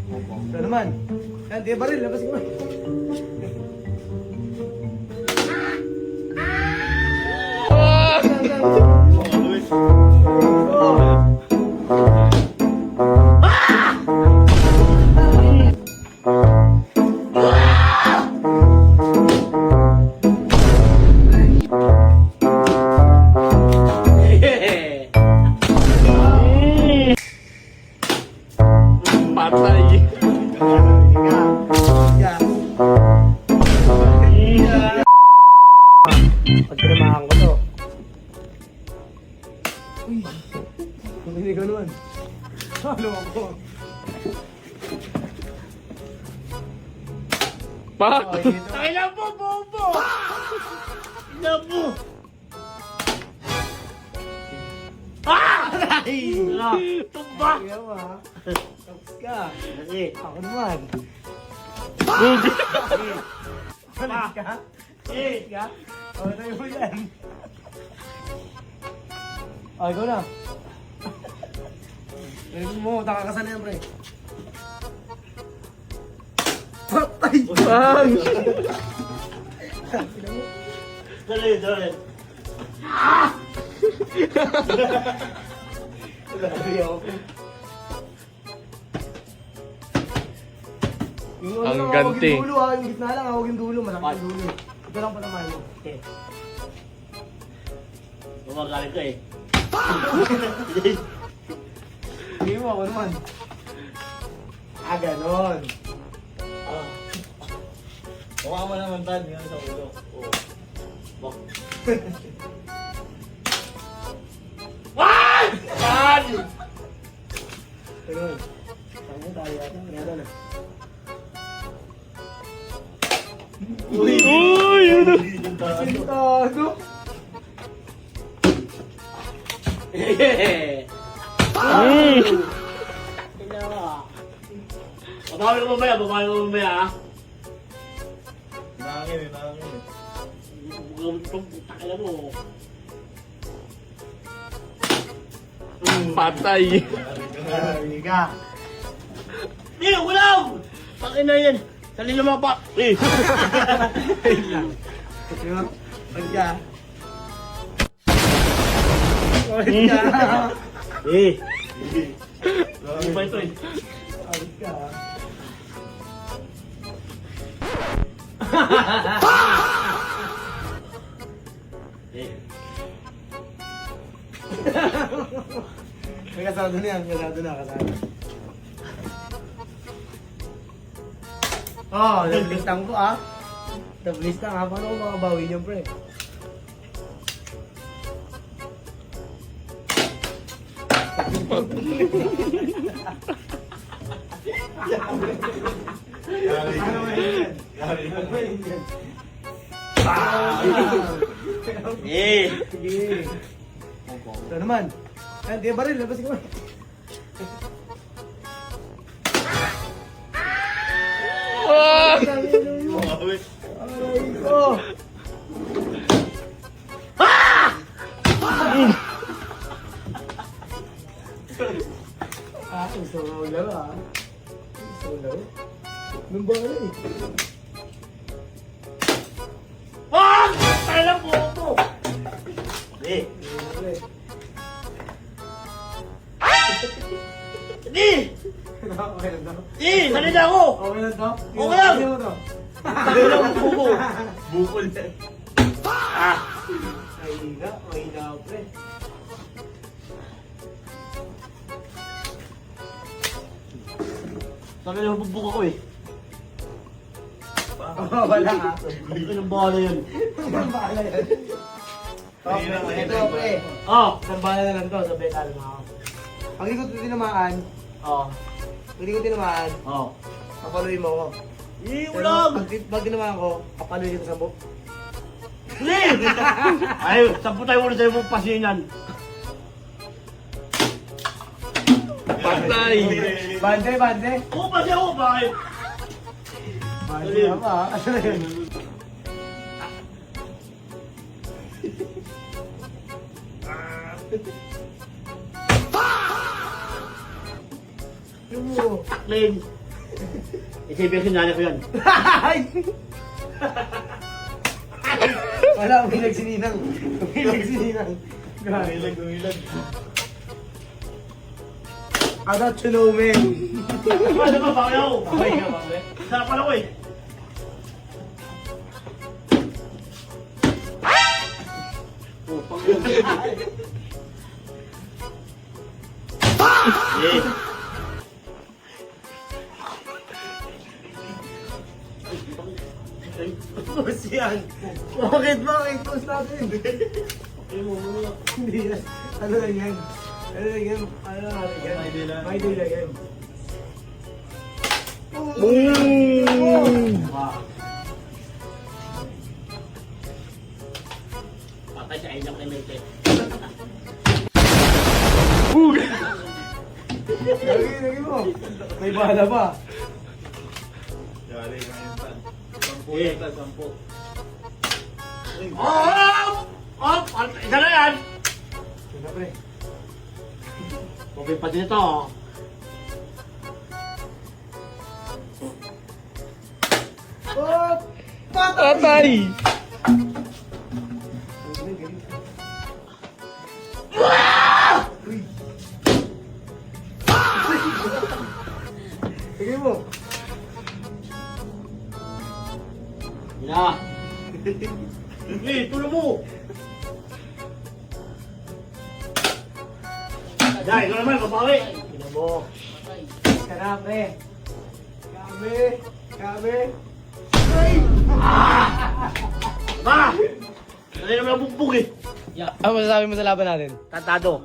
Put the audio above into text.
Ito naman. Yan, di ba rin? Labasin mo. Pagkiramahan ko to. Uy! Hindi ko naman. Halo ako. Pak! Kailan mo, bobo! Kailan mo! Tumba! Kaya mo ha? Tapos ka. Kasi, Ako naman. Bugi! Palit ka? Palit ka? O, tayo mo yan. O, ikaw na. Tignan mo, takakasan na yan, pre. Patay! Bang! Dali, dali. Dali ako. Yung Ang lang, ganti. Huwag yung dulo ha, yung gitna lang ha, huwag yung dulo, malaki yung dulo. Ito lang pala mayo. Okay. Gumagalit ka eh. Hindi mo ako naman. Ah, ganon. Mukha mo naman tan, yun sa ulo. Oo. Bak. Why? Tan! Ganon. Tama tayo yata, ganon na. Uy! Uy! Sintado. Babawi ko mamaya, babawi ko mamaya ah. Nangangin eh. Takila mo. Patay. Ay, ka. Hindi, wala! Takin na yan. Dali na mga pa. Eh. Wait lang. Diba? Wait ka. Wait ka. Eh. Hindi pa ito eh. Wait ka. Eh. May kasado na yan, kasado na. Oh, nablistang ko ah. Nablistang ah, paano ko makabawi niyo, pre? Yari. Ano ba yan? Yari. Ano ba yan? Eh. Sige. Ito naman. Yan, di ba rin? Labasin ko. Mawawit. Aray ko. Gusto mo laro ah. Gusto mo laro? Nung bala eh. Ah! Tayo po ito. Eh. Hindi! Okay lang daw. Eh! Sali na ako! Okay lang daw? Okay lang. Hindi mo to. Tayo na ang buko. Bukol yan. Ah! Ay, higa. May higa, pre. Sali na ang bubuka ko eh. Oh, wala ka. Hindi ko ng bala yun. Ang bahala yan. Okay, ito pre. Oh! Isang bala na lang to. Sabi ka lang ako. Pag di ko tinamaan, Oh! pag di ko tinamaan, Oh! papaluin mo ako. Eh! Pero Ulag! pag tinamaan ko, papaluin ko sa buhok. Hindi! Ay! Sampu tayo muna sa'yo mong pasinan. Patay! Bande, bande. Oo, pasi ako! Bakit? Bande ka pa. Ano na yun? Yung mo. Taklin! Isipin sinanay ko yan. Wala, umilag si Ninang. Umilag si Ninang. Umilag, umilag. I got you know, man. Ano ba, bakit ako? Okay ka, bakit? Sarap pala ko eh. Oh, Panginoon. Yes. Close yan. Bakit ba? Close natin. Okay mo, muna. Hindi yan. Ano lang yan? Ano lang yan? Ano lang yan? May day lang. May day lang yan. Wow. Patay sa inyong kimente. Lagi mo. May bala pa. Yari nga yun, Tan. 10 yan, Tan. 10. Oh! Oh! Isa na yan! Sige, pre. Okay pa din ito. Oh! Patay! Uy. Sige mo. Na. Eh, tulong mo. Dahil ikaw naman, kapawi. Tignan mo. Sarap, pre. Gabi. Gabi. Ay! Ba! Dali naman ang bugbog eh. Ano masasabi mo sa laban natin? Tantado.